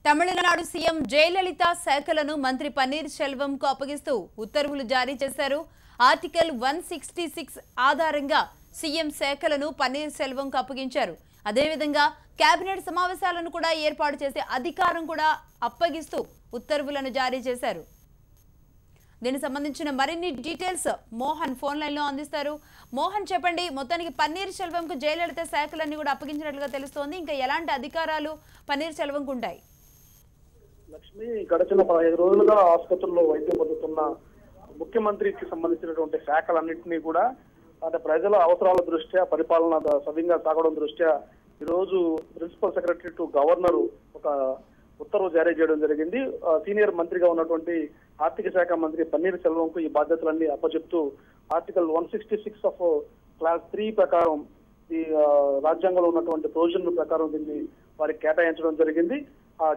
Tamil Nadu CM Jayalalithaa శాఖలను మంత్రి పన్నీర్ సెల్వంకు అప్పగిస్తూ ఉత్తర్వులు జారీ చేశారు. ఆర్టికల్ 166 ఆధారంగా సీఎం శాఖలను పన్నీర్ సెల్వంకు అప్పగించారు. అదేవిధంగా కేబినెట్ సమావేశాలను కూడా ఏర్పాటు చేసే అధికారం కూడా అప్పగిస్తూ ఉత్తర్వులను జారీ చేశారు. దీనికి సంబంధించిన మరిన్ని డీటెయిల్స్ మోహన్ ఫోన్ లైన్ లో అందిస్తారు. మోహన్ చెప్పండి, మొత్తానికి పన్నీర్ సెల్వంకు జయలలిత శాఖలన్నీ కూడా అప్పగించినట్లుగా తెలుస్తోంది. ఇంకా ఎలాంటి అధికారాలు పన్నీర్ సెల్వంకు ఉంటాయి? లక్ష్మి, గడిచిన 15 రోజులుగా ఆసుపత్రుల్లో వైద్యం పొందుతున్న ముఖ్యమంత్రికి సంబంధించినటువంటి శాఖలన్నింటినీ కూడా అంటే ప్రజల అవసరాల దృష్ట్యా పరిపాలన సవ్యంగా సాగడం దృష్ట్యా ఈరోజు ప్రిన్సిపల్ సెక్రటరీ టు గవర్నర్ ఒక ఉత్తర్వు జారీ చేయడం జరిగింది. సీనియర్ మంత్రిగా ఉన్నటువంటి ఆర్థిక శాఖ మంత్రి పన్నీర్ సెల్వంకు ఈ బాధ్యతలన్నీ అప్పచెప్తూ ఆర్టికల్ 166 ఆఫ్ క్లాస్ 3 ప్రకారం ఈ రాజ్యాంగంలో ఉన్నటువంటి ప్రొవిజన్ ప్రకారం దీన్ని వారికి కేటాయించడం జరిగింది.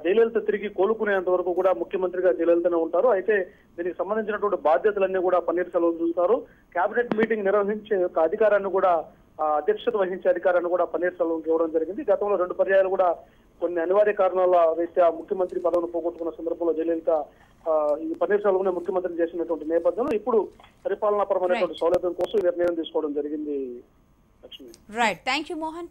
జయలలిత తిరిగి కోలుకునేంత వరకు కూడా ముఖ్యమంత్రిగా జయలలితనే ఉంటారు. అయితే దీనికి సంబంధించినటువంటి బాధ్యతలన్నీ కూడా పన్నీర్ సెల్వం చూస్తారు. కేబినెట్ మీటింగ్ నిర్వహించే యొక్క అధికారాన్ని కూడా అధ్యక్షత వహించే అధికారాన్ని కూడా పన్నీర్ సెల్వంకి ఇవ్వడం జరిగింది. గతంలో 2 పర్యాయాలు కూడా కొన్ని అనివార్య కారణాల రీత్యా ముఖ్యమంత్రి పదవిని పోగొట్టుకున్న సందర్భంలో జయలలిత ఈ పన్నీర్ సెల్వం ముఖ్యమంత్రిని చేసినటువంటి నేపథ్యంలో ఇప్పుడు పరిపాలనాపరమైనటువంటి సౌలభ్యం కోసం నిర్ణయం తీసుకోవడం జరిగింది. Lakshmi, right, thank you Mohan.